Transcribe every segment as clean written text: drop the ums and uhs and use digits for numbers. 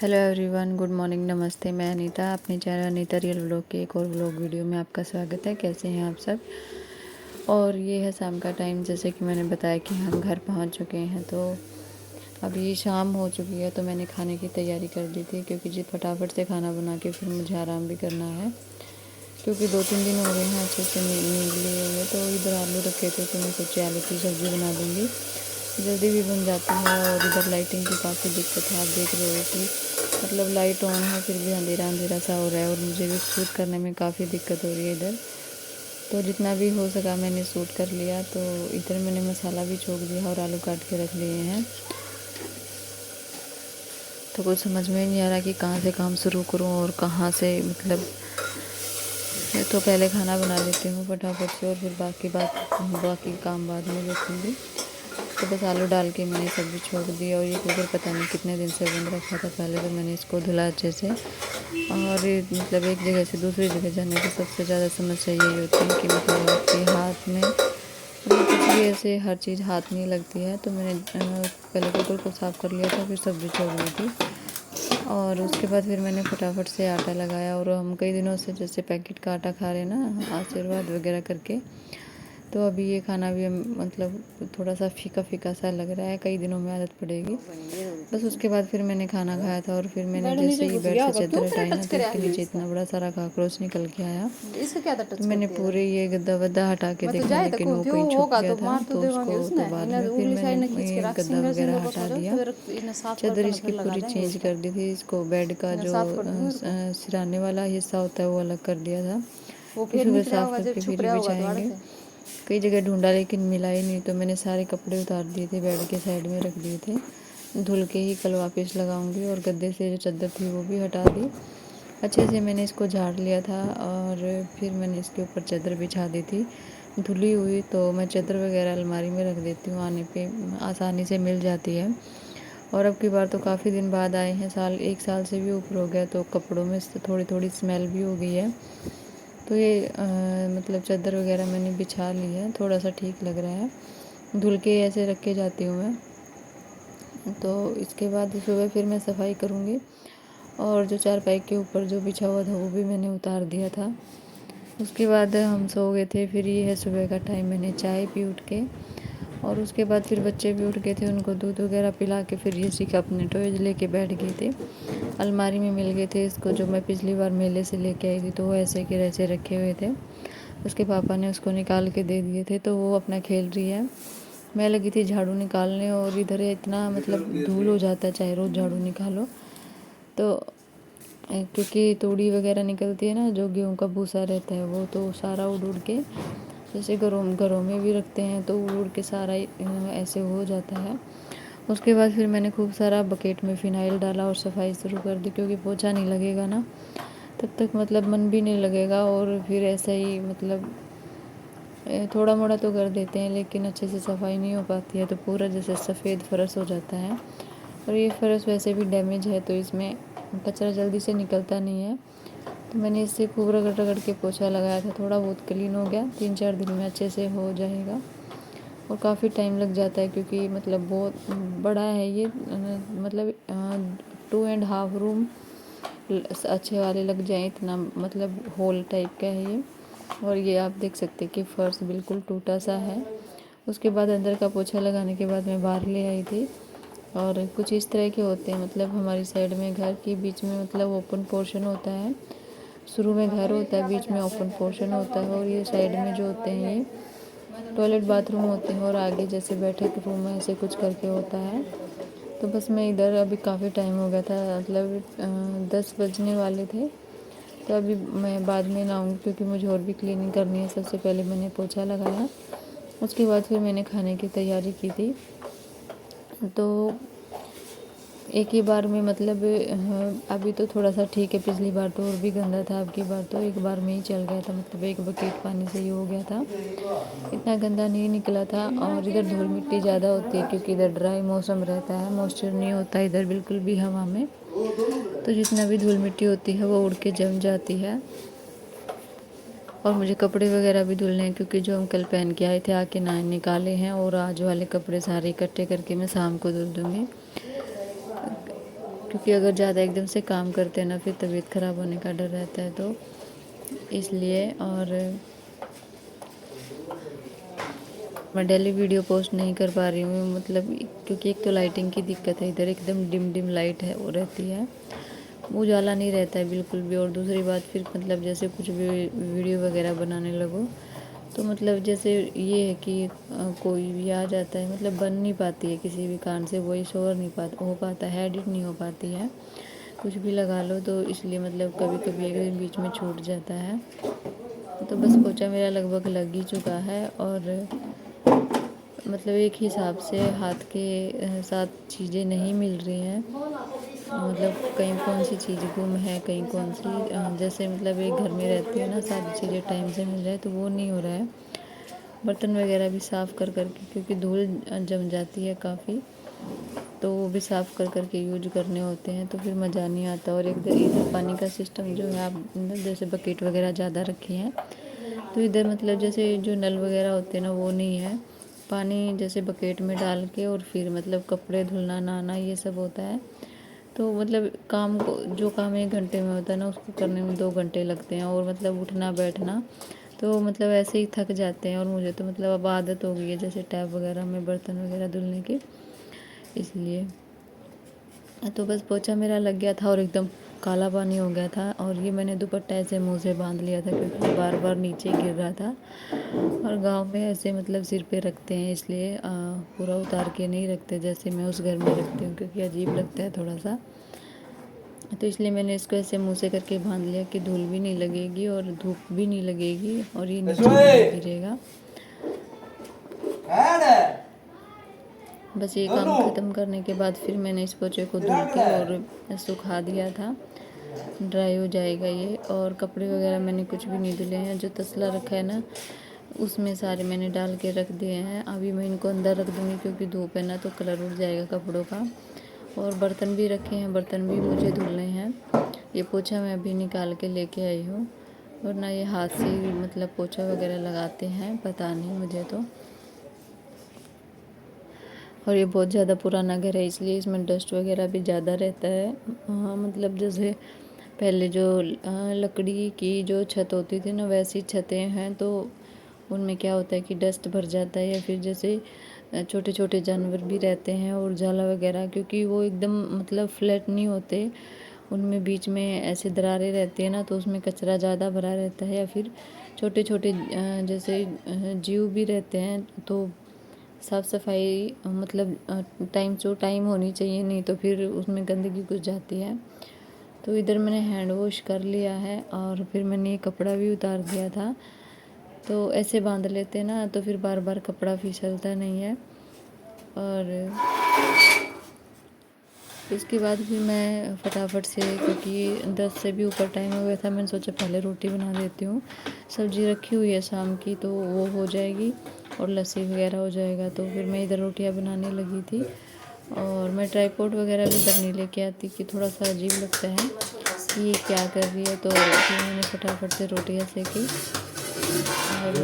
Hello everyone, good morning, नमस्ते। मैं अनीता, अपने चैनल अनीता रियल व्लॉग के एक और व्लॉग वीडियो में आपका स्वागत है। कैसे हैं आप सब? और ये है शाम का टाइम, जैसे कि मैंने बताया कि हम घर पहुंच चुके हैं। तो अभी शाम हो चुकी है, तो मैंने खाने की तैयारी कर दी थी, क्योंकि जी फटाफट से खाना बना के फिर मुझे आराम भी करना है, क्योंकि 2-3 दिन हो गए हैं अच्छे से नींद लिए हुए। तो इधर आलू रखे थे, तो मैं सोची आलू की सब्ज़ी बना दूँगी, जल्दी भी बन जाती है। और इधर लाइटिंग की काफ़ी दिक्कत है, आप देख रहे हो कि मतलब लाइट ऑन है फिर भी अंधेरा अंधेरा सा हो रहा है, और मुझे भी शूट करने में काफ़ी दिक्कत हो रही है इधर। तो जितना भी हो सका मैंने शूट कर लिया। तो इधर मैंने मसाला भी छोक दिया और आलू काट के रख लिए हैं। तो कुछ समझ में नहीं आ रहा कि कहाँ से काम शुरू करूँ और कहाँ से मतलब। तो पहले खाना बना लेती हूँ फटाफट से, और फिर बाकी काम बाद में देखूँगी। तो बस आलू डाल के मैंने सब्ज़ी छोड़ दी। और ये कुकर पता नहीं कितने दिन से बंद रखा था पहले, तो मैंने इसको धुला अच्छे से। और मतलब एक जगह से दूसरी जगह जाने की सबसे ज़्यादा समस्या यही होती है कि मतलब आपके हाथ में मतलब कुछ भी ऐसे हर चीज़ हाथ नहीं लगती है। तो मैंने पहले कुकर को साफ़ कर लिया था, फिर सब्ज़ी छोड़ दी थी। और उसके बाद फिर मैंने फटाफट से आटा लगाया। और हम कई दिनों से जैसे पैकेट का आटा खा रहे हैं ना, आशीर्वाद वगैरह करके, तो अभी ये खाना भी मतलब थोड़ा सा फीका फीका सा लग रहा है, कई दिनों में आदत पड़ेगी। बस उसके बाद फिर मैंने खाना खाया था, और फिर मैंने जैसे ही बेड से चादर हटाई ना, तो इसके नीचे इतना बड़ा सारा कॉकरोच निकल के आया। तो मैंने पूरे ये गद्दा वद्दा हटा के देखा, लेकिन वो कहीं छुप गया था। तो उसको तो बाद में फिर मैंने ये गद्दा वगैरह हटा दिया, चादर इसकी पूरी चेंज कर दी थी। इसको बेड का जो सिराने वाला हिस्सा होता है वो अलग कर दिया था, कि सुबह साफ करके फिर ही बिछाएंगे। कई जगह ढूंढा लेकिन मिला ही नहीं, तो मैंने सारे कपड़े उतार दिए थे, बेड के साइड में रख दिए थे। धुल के ही कल वापस लगाऊंगी। और गद्दे से जो चादर थी वो भी हटा दी, अच्छे से मैंने इसको झाड़ लिया था। और फिर मैंने इसके ऊपर चादर बिछा दी थी धुली हुई। तो मैं चादर वगैरह अलमारी में रख देती हूँ, आने पे आसानी से मिल जाती है। और अब की बार तो काफ़ी दिन बाद आए हैं, 1 साल से भी ऊपर हो गया, तो कपड़ों में थोड़ी थोड़ी स्मेल भी हो गई है। तो ये मतलब चादर वगैरह मैंने बिछा ली है, थोड़ा सा ठीक लग रहा है। धुल के ऐसे रख के जाती हूँ मैं। तो इसके बाद सुबह फिर मैं सफाई करूँगी। और जो चारपाई के ऊपर जो बिछा हुआ था वो भी मैंने उतार दिया था। उसके बाद हम सो गए थे। फिर ये है सुबह का टाइम, मैंने चाय पी उठ के। और उसके बाद फिर बच्चे भी उठ गए थे, उनको दूध वगैरह पिला के फिर ये सीखा अपने टॉयज लेके बैठ गए थे। अलमारी में मिल गए थे इसको, जो मैं पिछली बार मेले से लेके आई थी, तो वो ऐसे के वैसे रखे हुए थे। उसके पापा ने उसको निकाल के दे दिए थे, तो वो अपना खेल रही है। मैं लगी थी झाड़ू निकालने, और इधर इतना मतलब धूल हो जाता है चाहे रोज़ झाड़ू निकालो। तो क्योंकि तूड़ी वगैरह निकलती है ना, जो गेहूँ का भूसा रहता है वो तो सारा उड़ उड़ के, जैसे घरों घरों में भी रखते हैं तो उड़ उड़ के सारा ऐसे हो जाता है। उसके बाद फिर मैंने खूब सारा बकेट में फ़िनाइल डाला और सफाई शुरू कर दी, क्योंकि पोछा नहीं लगेगा ना तब तक मतलब मन भी नहीं लगेगा। और फिर ऐसा ही मतलब थोड़ा मोड़ा तो कर देते हैं, लेकिन अच्छे से सफाई नहीं हो पाती है, तो पूरा जैसे सफ़ेद फर्श हो जाता है। और ये फर्श वैसे भी डैमेज है, तो इसमें कचरा जल्दी से निकलता नहीं है। तो मैंने इससे खूब रगड़ रगड़ के पोछा लगाया था, थोड़ा बहुत क्लीन हो गया। 3-4 दिन में अच्छे से हो जाएगा। और काफ़ी टाइम लग जाता है, क्योंकि मतलब बहुत बड़ा है ये, मतलब 2.5 रूम अच्छे वाले लग जाएं इतना, मतलब हॉल टाइप का है ये। और ये आप देख सकते हैं कि फर्श बिल्कुल टूटा सा है। उसके बाद अंदर का पोछा लगाने के बाद मैं बाहर ले आई थी। और कुछ इस तरह के होते हैं, मतलब हमारी साइड में घर के बीच में मतलब ओपन पोर्शन होता है। शुरू में घर होता है, बीच में ओपन पोर्शन होता है, और ये साइड में जो होते हैं ये टॉयलेट बाथरूम होते हैं, और आगे जैसे बैठक रूम है, ऐसे कुछ करके होता है। तो बस मैं इधर अभी काफ़ी टाइम हो गया था, मतलब 10 बजने वाले थे। तो अभी मैं बाद में लाऊंगी, क्योंकि मुझे और भी क्लीनिंग करनी है। सबसे पहले मैंने पोछा लगाया, उसके बाद फिर मैंने खाने की तैयारी की थी। तो एक ही बार में मतलब अभी तो थोड़ा सा ठीक है, पिछली बार तो और भी गंदा था, अब की बार तो एक बार में ही चल गया था, मतलब एक बकेट पानी से ही हो गया था, इतना गंदा नहीं निकला था। और इधर धूल मिट्टी ज़्यादा होती है, क्योंकि इधर ड्राई मौसम रहता है, मॉइस्चर नहीं होता इधर बिल्कुल भी हवा में। तो जितना भी धूल मिट्टी होती है वो उड़ के जम जाती है। और मुझे कपड़े वगैरह भी धुलने हैं, क्योंकि जो हम कल पहन के आए थे आके ना निकाले हैं, और आज वाले कपड़े सारे इकट्ठे करके मैं शाम को धुल दूँगी, क्योंकि अगर ज़्यादा एकदम से काम करते हैं ना फिर तबीयत ख़राब होने का डर रहता है, तो इसलिए। और मैं डेली वीडियो पोस्ट नहीं कर पा रही हूँ, मतलब क्योंकि एक तो लाइटिंग की दिक्कत है, इधर एकदम डिम डिम लाइट है वो रहती है, उजाला नहीं रहता है बिल्कुल भी। और दूसरी बात फिर मतलब जैसे कुछ भी वीडियो वगैरह बनाने लगो तो मतलब जैसे ये है कि कोई भी आ जाता है, मतलब बन नहीं पाती है किसी भी कारण से, वॉइस ओवर नहीं हो पाता है, एडिट नहीं हो पाती है, कुछ भी लगा लो तो इसलिए मतलब कभी कभी एक दिन बीच में छूट जाता है। तो बस पोछा मेरा लगभग लग ही चुका है, और मतलब एक हिसाब से हाथ के साथ चीज़ें नहीं मिल रही हैं, मतलब कहीं कौन सी चीज़ गुम है, कहीं कौन सी जैसे मतलब एक घर में रहती है ना, सारी चीज़ें टाइम से मिल जाए तो वो नहीं हो रहा है। बर्तन वगैरह भी साफ़ कर के, क्योंकि धूल जम जाती है काफ़ी, तो वो भी साफ़ कर के यूज करने होते हैं, तो फिर मज़ा नहीं आता। और एक इधर पानी का सिस्टम जो है, आप जैसे बकेट वगैरह ज़्यादा रखी हैं तो इधर मतलब जैसे जो नल वगैरह होते हैं ना वो नहीं है, पानी जैसे बकेट में डाल के और फिर मतलब कपड़े धुलना, नहाना ये सब होता है। तो मतलब काम को, जो काम 1 घंटे में होता है ना उसको करने में 2 घंटे लगते हैं, और मतलब उठना बैठना तो मतलब ऐसे ही थक जाते हैं। और मुझे तो मतलब अब आदत हो गई है जैसे टैप वगैरह में बर्तन वगैरह धुलने की, इसलिए। तो बस पोछा मेरा लग गया था और एकदम काला पानी हो गया था, और ये मैंने दुपट्टा ऐसे मुंह से बांध लिया था क्योंकि बार बार नीचे गिर रहा था। और गांव में ऐसे मतलब सिर पे रखते हैं, इसलिए पूरा उतार के नहीं रखते जैसे मैं उस घर में रखती हूँ, क्योंकि अजीब लगता है थोड़ा सा। तो इसलिए मैंने इसको ऐसे मुंह से करके बांध लिया कि धूल भी नहीं लगेगी और धूप भी नहीं लगेगी और ये नीचे भी नहीं गिरेगा। बस ये काम ख़त्म करने के बाद फिर मैंने इस पोछे को धुल के और सुखा दिया था, ड्राई हो जाएगा ये। और कपड़े वगैरह मैंने कुछ भी नहीं धुले हैं, जो तसला रखा है ना उसमें सारे मैंने डाल के रख दिए हैं। अभी मैं इनको अंदर रख दूँगी क्योंकि धूप है ना तो कलर उड़ जाएगा कपड़ों का। और बर्तन भी रखे हैं, बर्तन भी मुझे धुलने हैं। ये पोछा मैं अभी निकाल के लेके आई हूँ, वरना ये हाथ से मतलब पोछा वगैरह लगाते हैं, पता नहीं मुझे तो। और ये बहुत ज़्यादा पुराना घर है इसलिए इसमें डस्ट वगैरह भी ज़्यादा रहता है। हाँ मतलब जैसे पहले जो लकड़ी की जो छत होती थी ना वैसी छतें हैं, तो उनमें क्या होता है कि डस्ट भर जाता है, या फिर जैसे छोटे छोटे जानवर भी रहते हैं और जाला वगैरह, क्योंकि वो एकदम मतलब फ्लैट नहीं होते, उनमें बीच में ऐसे दरारें रहती है ना, तो उसमें कचरा ज़्यादा भरा रहता है। या फिर छोटे छोटे जैसे जीव भी रहते हैं, तो साफ़ सफाई मतलब टाइम टू टाइम होनी चाहिए, नहीं तो फिर उसमें गंदगी घुस जाती है। तो इधर मैंने हैंड वॉश कर लिया है और फिर मैंने ये कपड़ा भी उतार दिया था। तो ऐसे बांध लेते हैं ना तो फिर बार बार कपड़ा फिसलता नहीं है। और इसके बाद फिर मैं फटाफट से, क्योंकि 10 से भी ऊपर टाइम हो गया था, मैंने सोचा पहले रोटी बना देती हूँ। सब्ज़ी रखी हुई है शाम की तो वो हो जाएगी और लस्सी वगैरह हो जाएगा। तो फिर मैं इधर रोटियाँ बनाने लगी थी, और मैं ट्राईपोड वगैरह भी इधर नहीं लेके आती कि थोड़ा सा अजीब लगता है कि ये क्या कर रही है। तो फिर मैंने फटाफट से रोटियाँ सेकी। और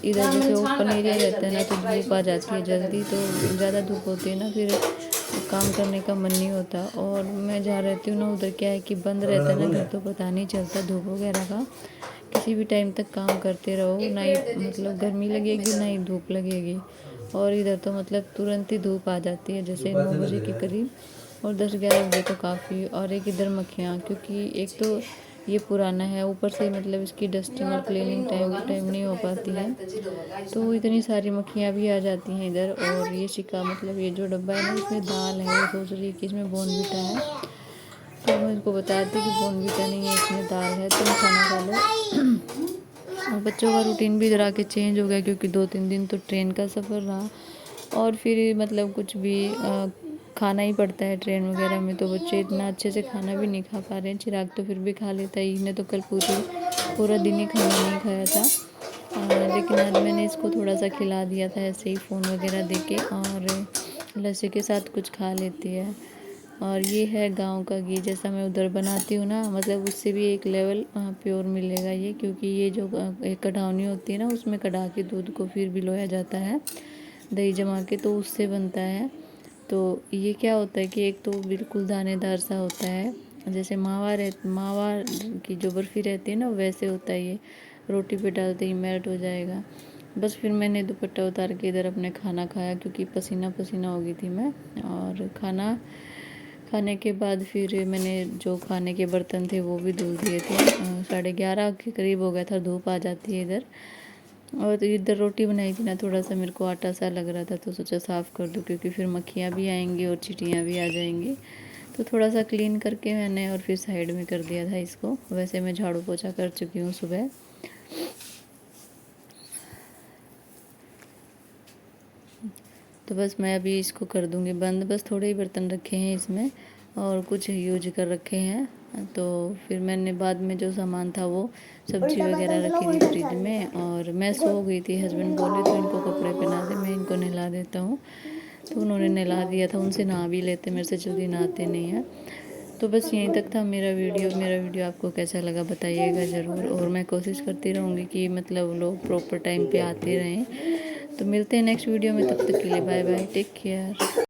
इधर जैसे ओपन एरिया रहता है ना तो धूप आ जाती है जल्दी, तो ज़्यादा धूप होती है ना फिर काम करने का मन नहीं होता। और मैं जहाँ रहती हूँ ना उधर क्या है कि बंद रहता है ना घर, तो पता नहीं चलता धूप वगैरह का, किसी भी टाइम तक काम करते रहो, ना ही मतलब गर्मी लगेगी ना ही धूप लगेगी। और इधर तो मतलब तुरंत ही धूप आ जाती है जैसे 9 बजे के करीब, और 10-11 बजे तो काफ़ी। और एक इधर मक्खियाँ, क्योंकि एक तो ये पुराना है, ऊपर से मतलब इसकी डस्टिंग और क्लीनिंग टाइम नहीं हो पाती है, तो इतनी सारी मक्खियाँ भी आ जाती हैं इधर। और ये सिक्का मतलब ये जो डब्बा है ना इसमें दाल है, वो सोच रही है कि इसमें बॉर्नवीटा है, तो मैं इसको बताती कि बॉर्नवीटा नहीं है इसमें दाल है, तुम खाना खा लो। और बच्चों का रूटीन भी इधर आके चेंज हो गया, क्योंकि 2-3 दिन तो ट्रेन का सफ़र रहा, और फिर मतलब कुछ भी खाना ही पड़ता है ट्रेन वगैरह में, तो बच्चे इतना अच्छे से खाना भी नहीं खा पा रहे हैं। चिराग तो फिर भी खा लेता है, इसने तो कल पूरा दिन ही खाना नहीं खाया था। लेकिन आज मैंने इसको थोड़ा सा खिला दिया था ऐसे ही फ़ोन वगैरह देके, और लस्सी के साथ कुछ खा लेती है। और ये है गांव का घी, जैसा मैं उधर बनाती हूँ ना, मतलब उससे भी एक लेवल प्योर मिलेगा ये, क्योंकि ये जो एक कढ़ावनी होती है ना उसमें कढ़ा के दूध को फिर भिगोया जाता है दही जमा के, तो उससे बनता है। तो ये क्या होता है कि एक तो बिल्कुल दानेदार सा होता है, जैसे मावा की जो बर्फ़ी रहती है ना वैसे होता है ये, रोटी पे डालते ही मेल्ट हो जाएगा। बस फिर मैंने दुपट्टा उतार के इधर अपने खाना खाया, क्योंकि पसीना पसीना हो गई थी मैं। और खाना खाने के बाद फिर मैंने जो खाने के बर्तन थे वो भी धुल दिए थे। 11:30 के करीब हो गया था, धूप आ जाती है इधर। और तो इधर रोटी बनाई थी ना, थोड़ा सा मेरे को आटा सा लग रहा था, तो सोचा साफ़ कर दूँ, क्योंकि फिर मक्खियाँ भी आएंगी और चींटियाँ भी आ जाएंगी। तो थोड़ा सा क्लीन करके मैंने और फिर साइड में कर दिया था इसको। वैसे मैं झाड़ू पोछा कर चुकी हूँ सुबह। तो बस मैं अभी इसको कर दूँगी बंद। बस थोड़े ही बर्तन रखे हैं इसमें और कुछ यूज कर रखे हैं। तो फिर मैंने बाद में जो सामान था वो सब्जी वगैरह रखी थी फ्रिज में, और मैं सो गई थी। हस्बैंड बोले तो इनको कपड़े पहना दे, मैं इनको नहला देता हूँ। तो उन्होंने नहला दिया था। उनसे नहा भी लेते, मेरे से जल्दी नहाते नहीं हैं। तो बस यहीं तक था मेरा वीडियो आपको कैसा लगा बताइएगा ज़रूर। और मैं कोशिश करती रहूँगी कि मतलब लोग प्रॉपर टाइम पे आते रहें। तो मिलते हैं नेक्स्ट वीडियो में, तब तक के लिए बाय बाय, टेक केयर।